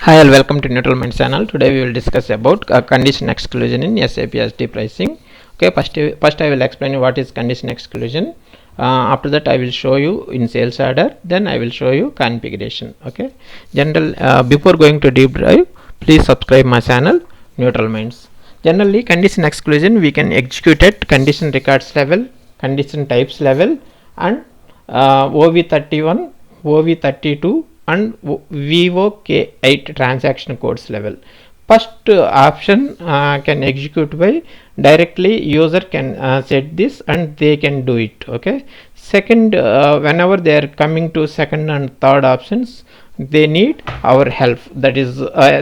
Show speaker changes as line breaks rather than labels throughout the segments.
Hi all, welcome to Neutral Minds channel. Today we will discuss about condition exclusion in SAP SD pricing. Okay, first I will explain you what is condition exclusion. After that I will show you in sales order. Then I will show you configuration. Okay, before going to deep dive, please subscribe my channel Neutral Minds. Generally, condition exclusion we can execute at condition records level, condition types level, and OV31, OV32 and VOK8 transaction codes level. First option can execute by directly user can set this and they can do it. Okay. Second, whenever they are coming to second and third options, they need our help, that is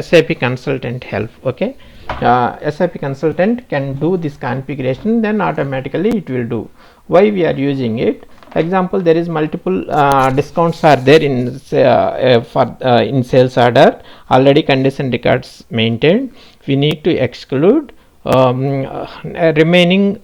SAP consultant help. Okay. SAP consultant can do this configuration, then automatically it will do. Why we are using it? Example, there is multiple discounts are there in in sales order, already condition records maintained. We need to exclude remaining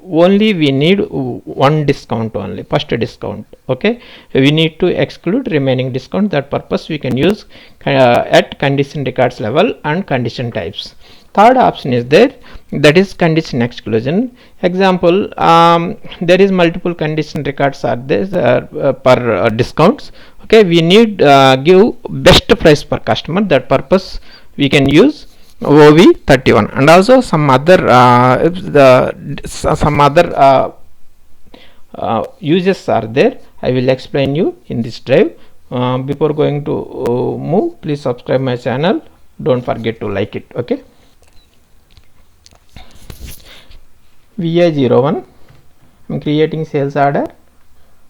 only we need one discount only, first discount. Okay, we need to exclude remaining discount. That purpose we can use at condition records level and condition types. Third option is there, that is condition exclusion. Example, there is multiple condition records are there per discounts. Okay, we need give best price per customer. That purpose we can use OV31 and also some other uses are there. I will explain you in this drive. Before going to move, please subscribe my channel. Don't forget to like it. Okay. VA01, I'm creating sales order.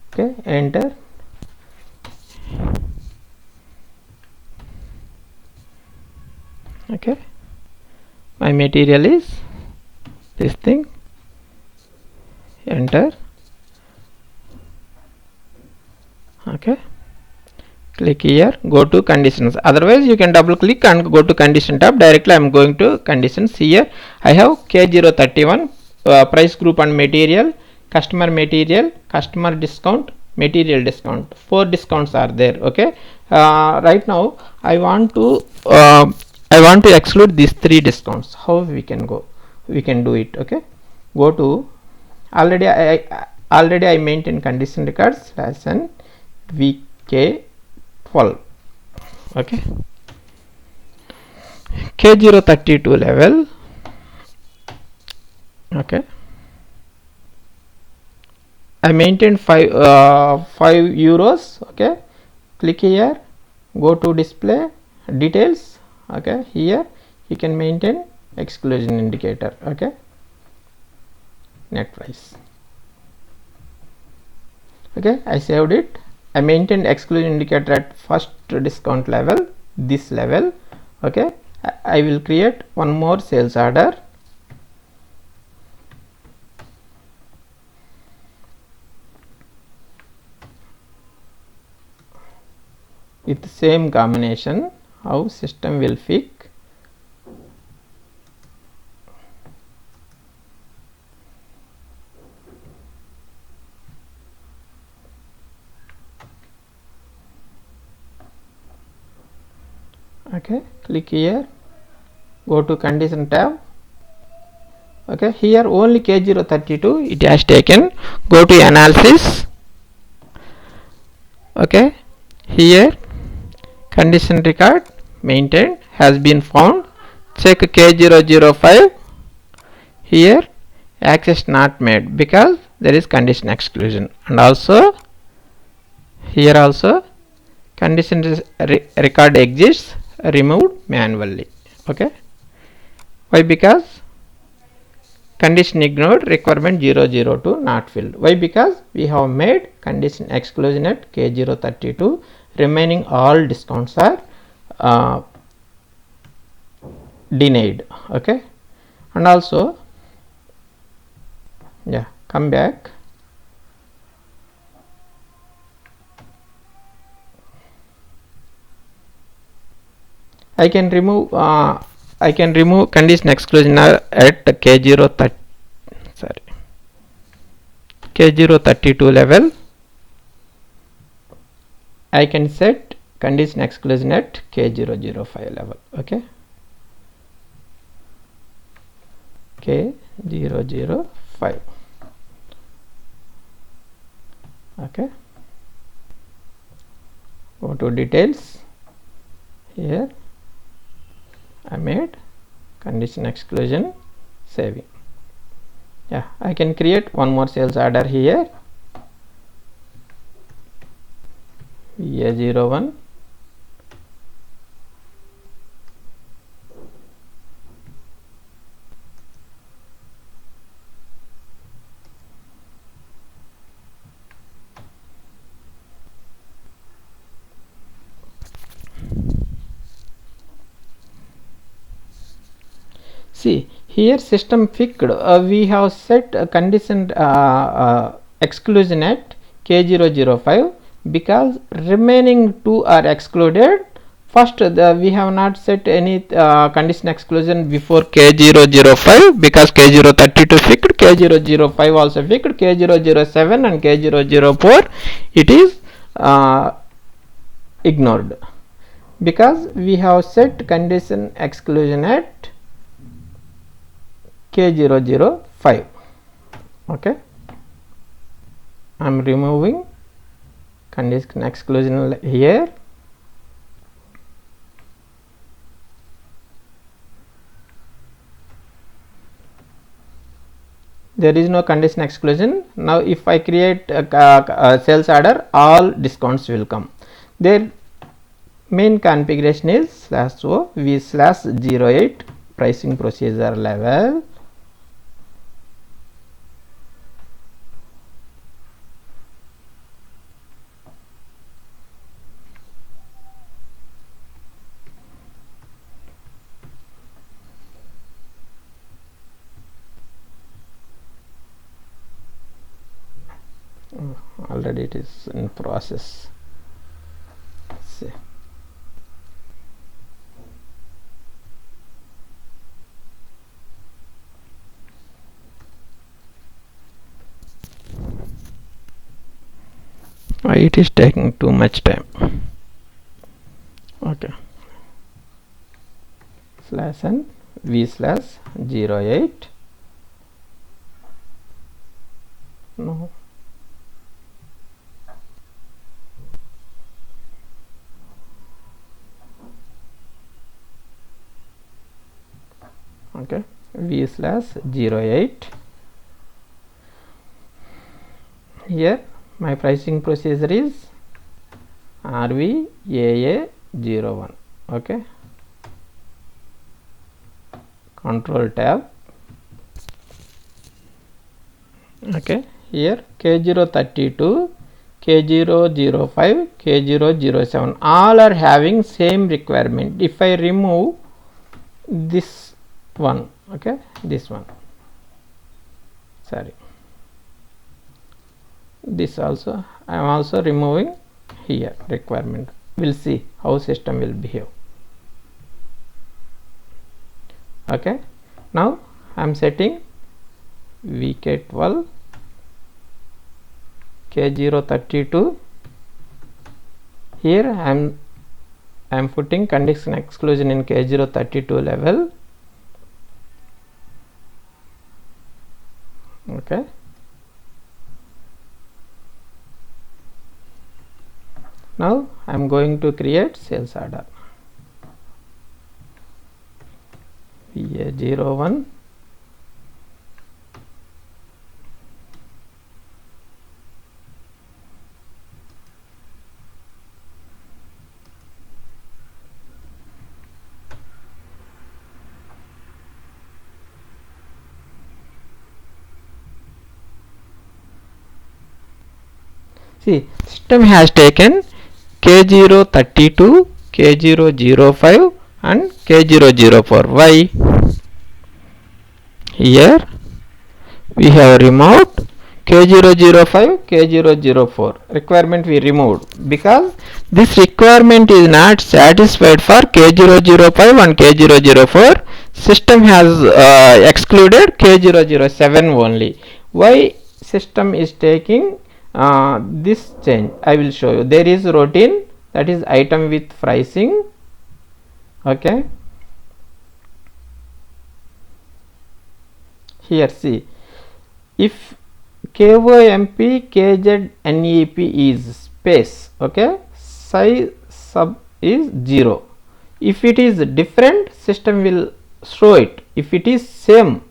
Okay, enter. Okay, my material is this thing, enter. Okay, click here, go to conditions. Otherwise you can double click and go to condition tab. Directly I am going to conditions. Here I have K031 price group and material, customer material, customer discount, material discount. 4 discounts are there. Okay, right now I want to exclude these 3 discounts. How we can go? We can do it. Okay, go to already I maintain condition records /n VK12. Okay, K032 level. Okay, I maintain 5 euros. Okay, click here, go to display details. Okay, here you can maintain exclusion indicator. Okay, net price. Okay, I saved it. I maintained exclusion indicator at first discount level, this level. Okay, I will create one more sales order. With same combination, how system will pick. Okay, click here, go to condition tab. Okay, here only K032 it has taken. Go to analysis. Okay, here condition record maintained has been found. Check K005. Here access not made because there is condition exclusion, and also here also condition record exists, removed manually. Okay, why? Because condition ignored, requirement 002 not filled. Why? Because we have made condition exclusion at K032. Remaining all discounts are denied. Okay, and also come back. I can remove condition exclusion at K032 level. I can set condition exclusion at K005 level. Okay, K005. Okay, go to details. Here I made condition exclusion saving. Yeah, I can create one more sales order here. VA01 see here system fixed, we have set a condition exclusion at K005 because remaining two are excluded. First we have not set any condition exclusion before K005 because K032 fixed, K005 also fixed, K007 and K004 it is ignored because we have set condition exclusion at K005. Okay, I am removing condition exclusion here. There is no condition exclusion. Now if I create a sales order, all discounts will come. Their main configuration is /o v/08 pricing procedure level. Already it is in process. See. It is taking too much time. Okay, /n v/08 no. Okay, v/08. Here my pricing procedure is RVAA01. Okay, control tab. Okay, here K032, K005, K007 all are having same requirement. If I remove this one, okay, this one, sorry, this also I am also removing here requirement. We'll see how system will behave. Okay, now I am setting VK12, K032. Here I am putting condition exclusion in K032 level. Okay, now I am going to create sales order VA01 See, system has taken K032, K005 and K004. Why? Here we have removed K005, K004 requirement we removed because this requirement is not satisfied for K005 and K004. System has excluded K007 only. Why system is taking this change? I will show you. There is routine that is item with pricing. Okay, here see, if KOMP KZNEP is space, okay, psi sub is 0. If it is different, system will show it. If it is same,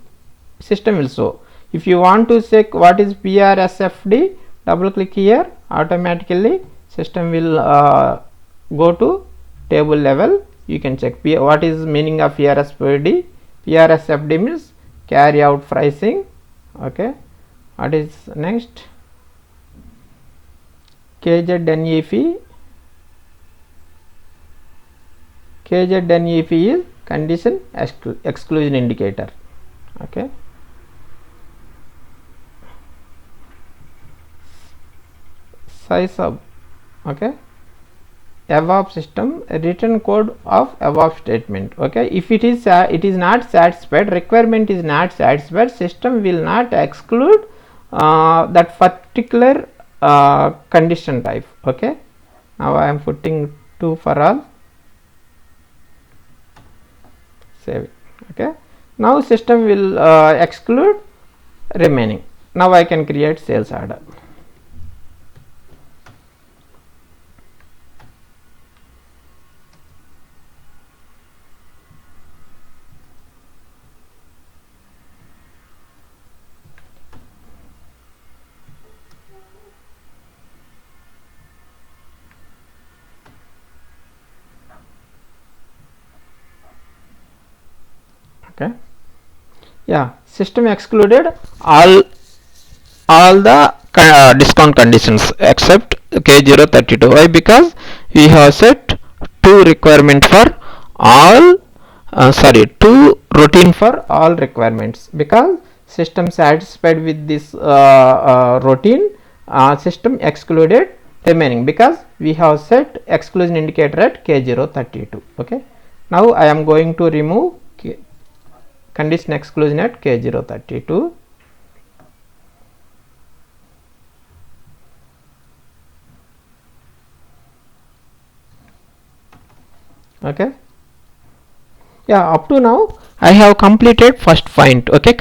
system will show. If you want to check what is PRSFD, double click here, automatically system will go to table level. You can check what is meaning of PRSFD. PRSFD means carry out pricing. Okay, what is next? KZNEP. KZNEP is condition exclusion indicator. Okay, size of, okay, above system written code of above statement. Okay, if it is not satisfied, requirement is not satisfied, system will not exclude that particular condition type. Okay, now I am putting 2 for all, save it. Okay, now system will exclude remaining. Now I can create sales order. Okay, yeah, system excluded all the discount conditions except K032. Why? Because we have set 2 requirement for all, two routine for all requirements. Because system satisfied with this routine, system excluded remaining, because we have set exclusion indicator at K032. Okay, now I am going to remove condition exclusion at K032. Okay, yeah, up to now I have completed first point. Okay,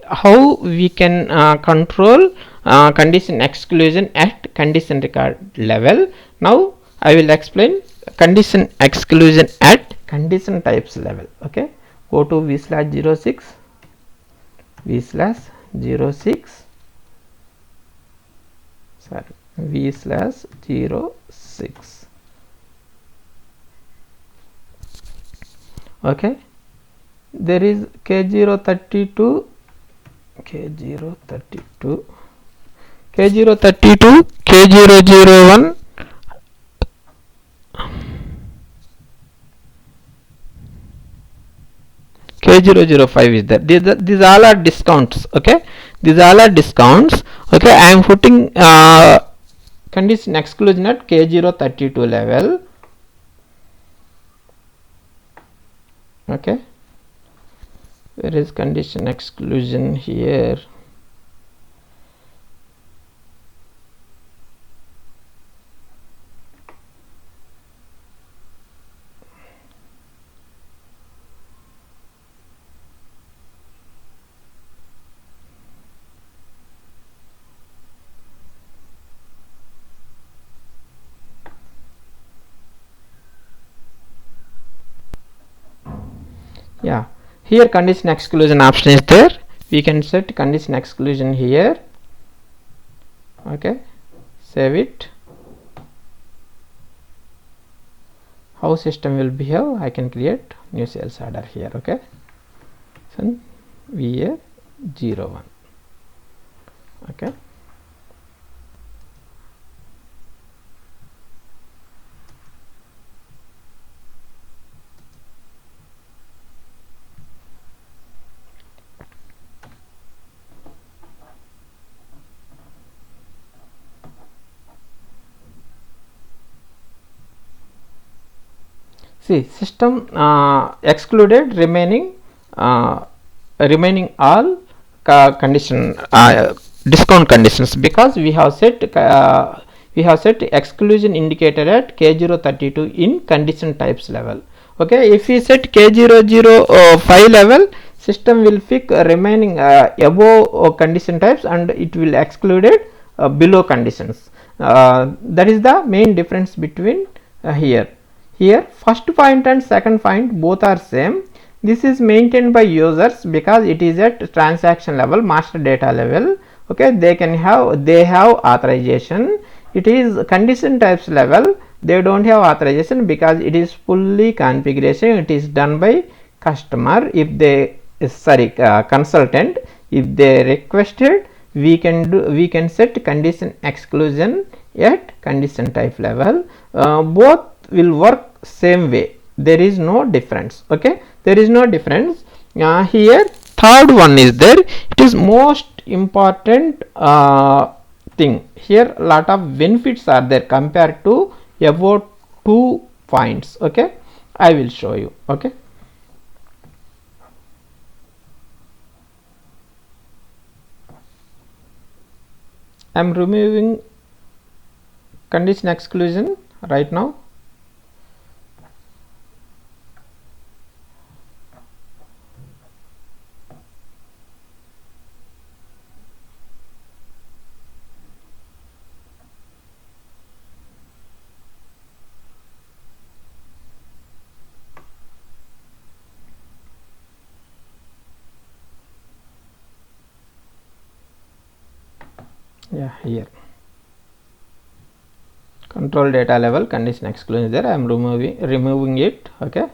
how we can control condition exclusion at condition record level. Now I will explain condition exclusion at condition types level. Okay, go to v/06 v/06 sorry v/06. Okay, there is K032, K032, K001, K005 is there. These all are discounts. Okay, these all are discounts. Okay, I am putting condition exclusion at K032 level. Okay, where is condition exclusion here? Yeah, here condition exclusion option is there. We can set condition exclusion here. Okay, save it. How system will behave, I can create new sales order here. Okay, so VA01. Okay, see, system excluded remaining all condition discount conditions, because we have set we have set exclusion indicator at K032 in condition types level. Okay, if we set K005 level, system will pick remaining above condition types and it will exclude it below conditions. That is the main difference between here. First point and second point both are same. This is maintained by users because it is at transaction level, master data level. Okay, they have authorization. It is condition types level, they don't have authorization because it is fully configuration. It is done by customer. If they consultant, if they requested, we can set condition exclusion at condition type level. Both will work same way, there is no difference. Okay, there is no difference. Here third one is there, it is most important thing. Here lot of benefits are there compared to about 2 points. Okay, I will show you. Okay, I am removing condition exclusion right now. Yeah, here control data level condition exclusion there, I am removing it. Okay,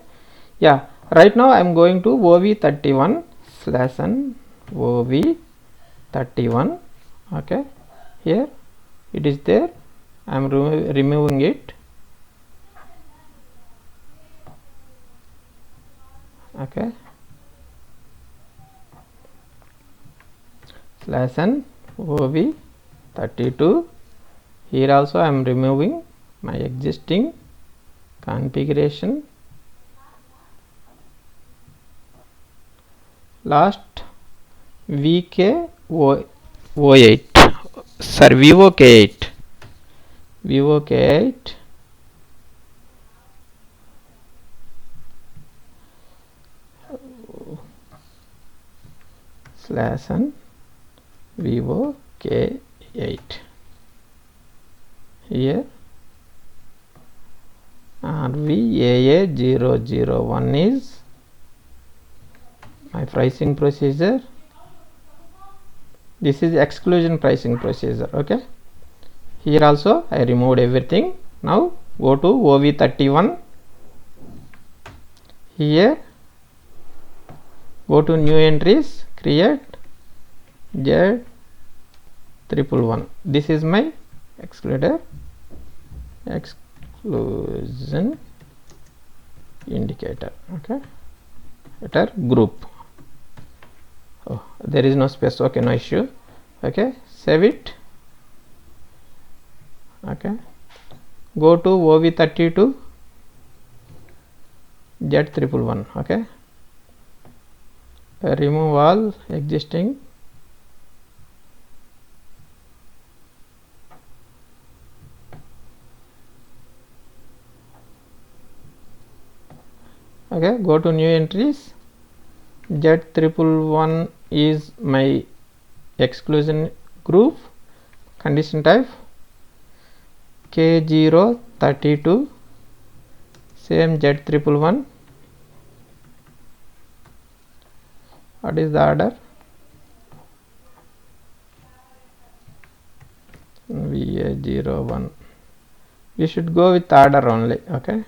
yeah, right now I am going to OV31 /n OV31. okay, here it is there, I am removing it. Okay, /n OV32. Here also I am removing my existing configuration. Last VK08, sorry, VOK8 /n VOK8. Here RVAA001 is my pricing procedure. This is exclusion pricing procedure. Okay, here also I removed everything. Now go to OV31. Here go to new entries, create Z111. This is my exclusion indicator. Okay, enter group. Oh, there is no space. Okay, no issue. Okay, save it. Okay, go to OV32 Z111. Okay, remove all existing. Okay, go to new entries. Z111 is my exclusion group, condition type K032, same Z111. What is the order? VA01. We should go with order only. Okay,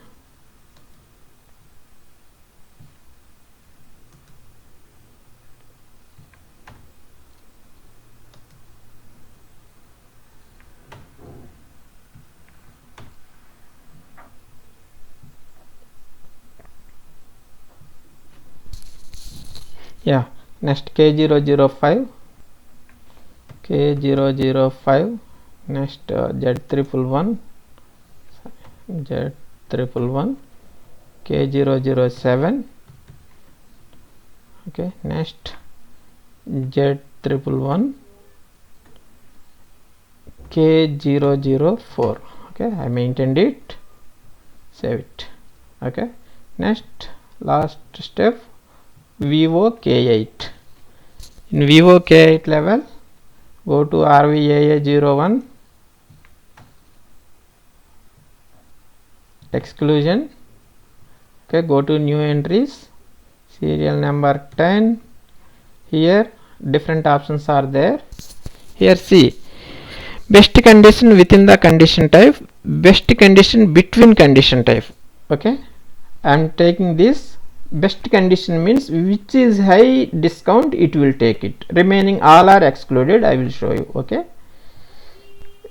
yeah, next K005 next Z111 K007. okay, next Z111 K004. Okay, I maintained it, save it. Okay, next last step, Vivo K8. In Vivo K8 level, go to RVAA01, exclusion. Okay, go to new entries, serial number 10. Here different options are there. Here see, best condition within the condition type, best condition between condition type. Okay, I am taking this. Best condition means which is high discount, it will take it, remaining all are excluded. I will show you. Okay,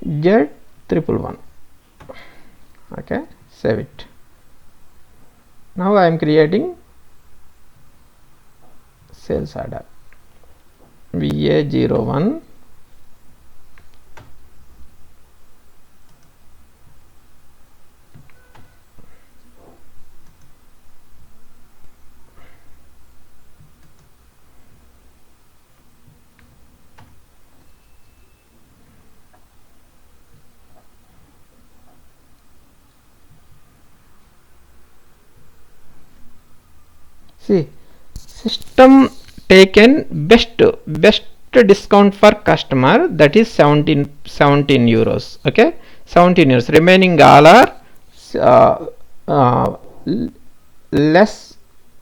Z111. Okay, save it. Now I am creating sales order VA01 see, system taken best discount for customer, that is 17 euros. Okay, 17 euros, remaining all are less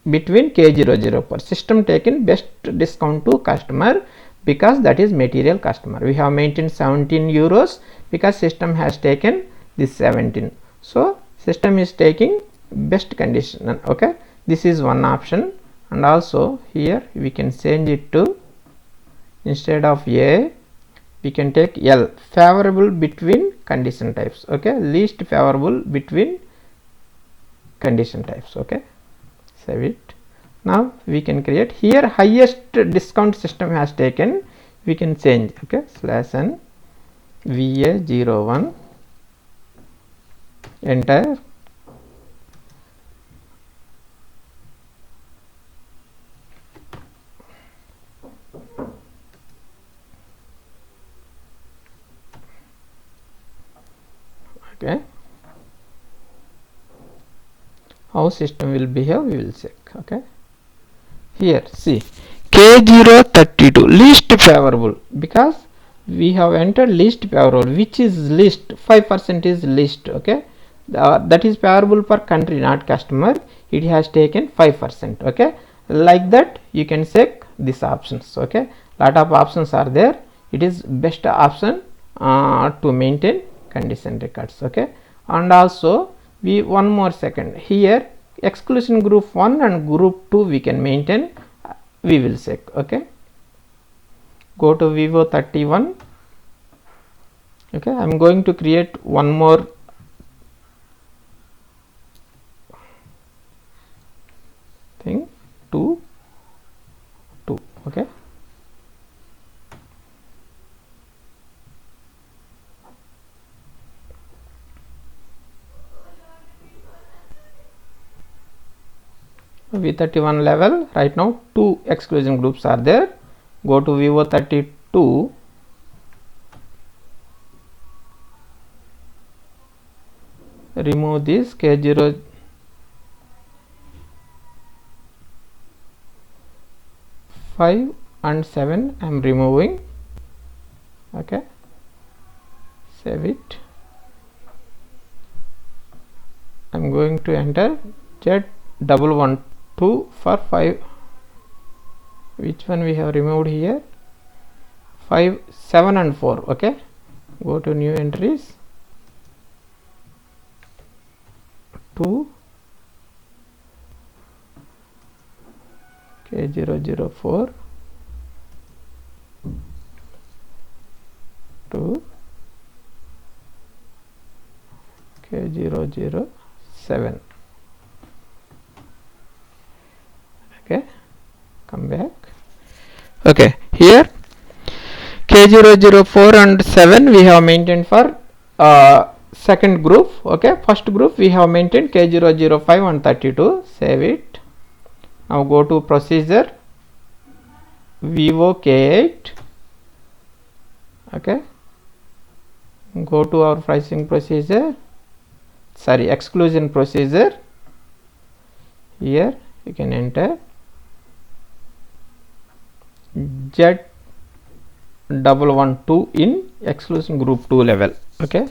between K004. System taken best discount to customer because that is material customer. We have maintained 17 euros because system has taken this 17. So system is taking best condition. Okay, this is one option. And also here we can change it to, instead of A we can take L, favorable between condition types. Okay, least favorable between condition types. Okay, save it. Now we can create here highest discount system has taken, we can change. Okay, /n VA01, enter. Okay, how system will behave we will check. Okay, here see, K032 least favorable, because we have entered least favorable, which is least 5% is least. Okay, that is favorable for country, not customer. It has taken 5%. Okay, like that you can check these options. Okay, lot of options are there. It is best option to maintain condition records. Okay, and also we one more second here, exclusion group 1 and group 2 we can maintain, we will check. Okay, go to Vivo 31. Okay, I am going to create one more thing, 2. Okay, V31 level, right now 2 exclusion groups are there. Go to Vivo 32, remove this K0 5 and 7 I am removing. Okay, save it. I am going to enter Z112 for 5. Which one we have removed here? 5, 7 and 4. Okay, go to new entries, 2 K004 to K007. Okay, come back. Okay, here K004 and 7 we have maintained for second group. Okay, first group we have maintained K005 and 32. Save it. Now go to procedure, Vivo K8. Okay, Go to our pricing procedure, sorry, exclusion procedure. Here you can enter Z112 in exclusion group 2 level. Okay,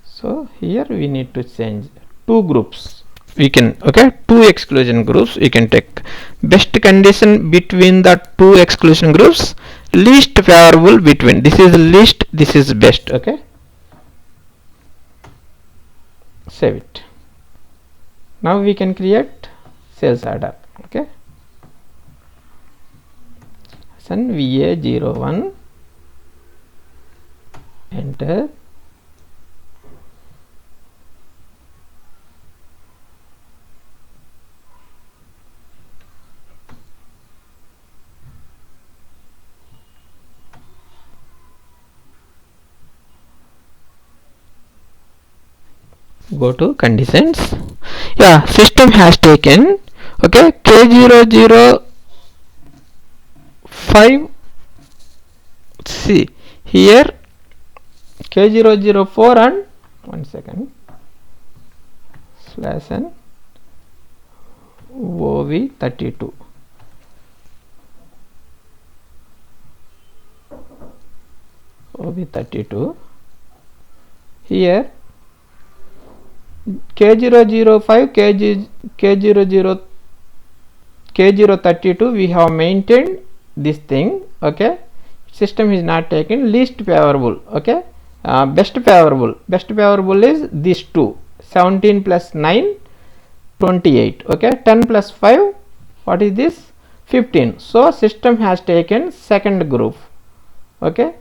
so here we need to change two groups. We can, okay, two exclusion groups. We can take best condition between the two exclusion groups, least favorable between. This is least, this is best. Okay, save it. Now we can create sales order. Okay, send VA01, enter. Go to conditions. Yeah, system has taken, okay, K005. See here K004 and 1 second slash n OV32. OV32 here K005 K032 we have maintained this thing. Okay, system is not taken least favorable. Okay, best favorable is these two, 17 plus 9 28. Okay, 10 plus 5, what is this, 15. So system has taken second group. Okay,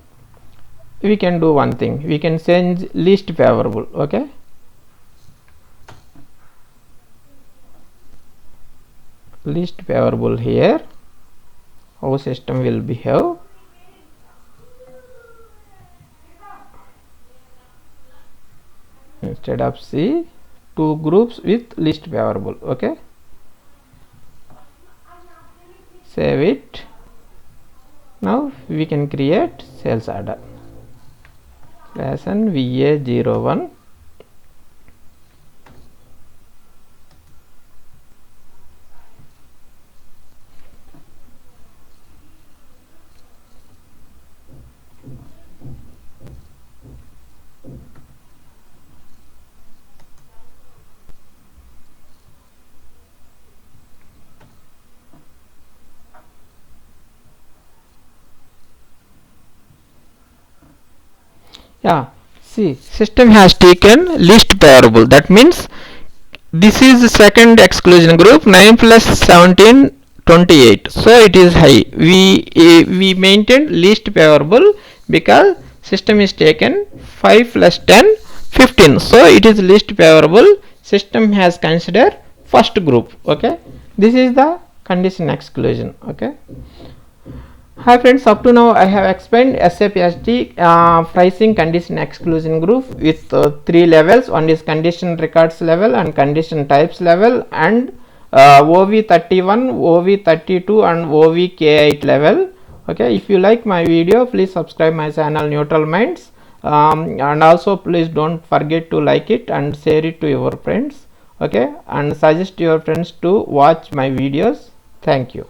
we can do one thing, we can change least favorable. Okay, least favorable. Here how system will behave. Instead of C, two groups with least favorable. Okay, save it. Now we can create sales order. Lesson VA01. Yeah, see, system has taken least favorable. That means this is the second exclusion group, 9 plus 17 28. So it is high. We maintain least favorable because system is taken 5 plus 10 15. So it is least favorable. System has considered first group. Okay, this is the condition exclusion. Okay. Hi friends, up to now I have explained SAP SD pricing condition exclusion group with three levels. One is condition records level and condition types level, and OV31, OV32 and OVK8 level. Okay, if you like my video, please subscribe my channel Neutral Minds, and also please don't forget to like it and share it to your friends. Okay, and suggest your friends to watch my videos. Thank you.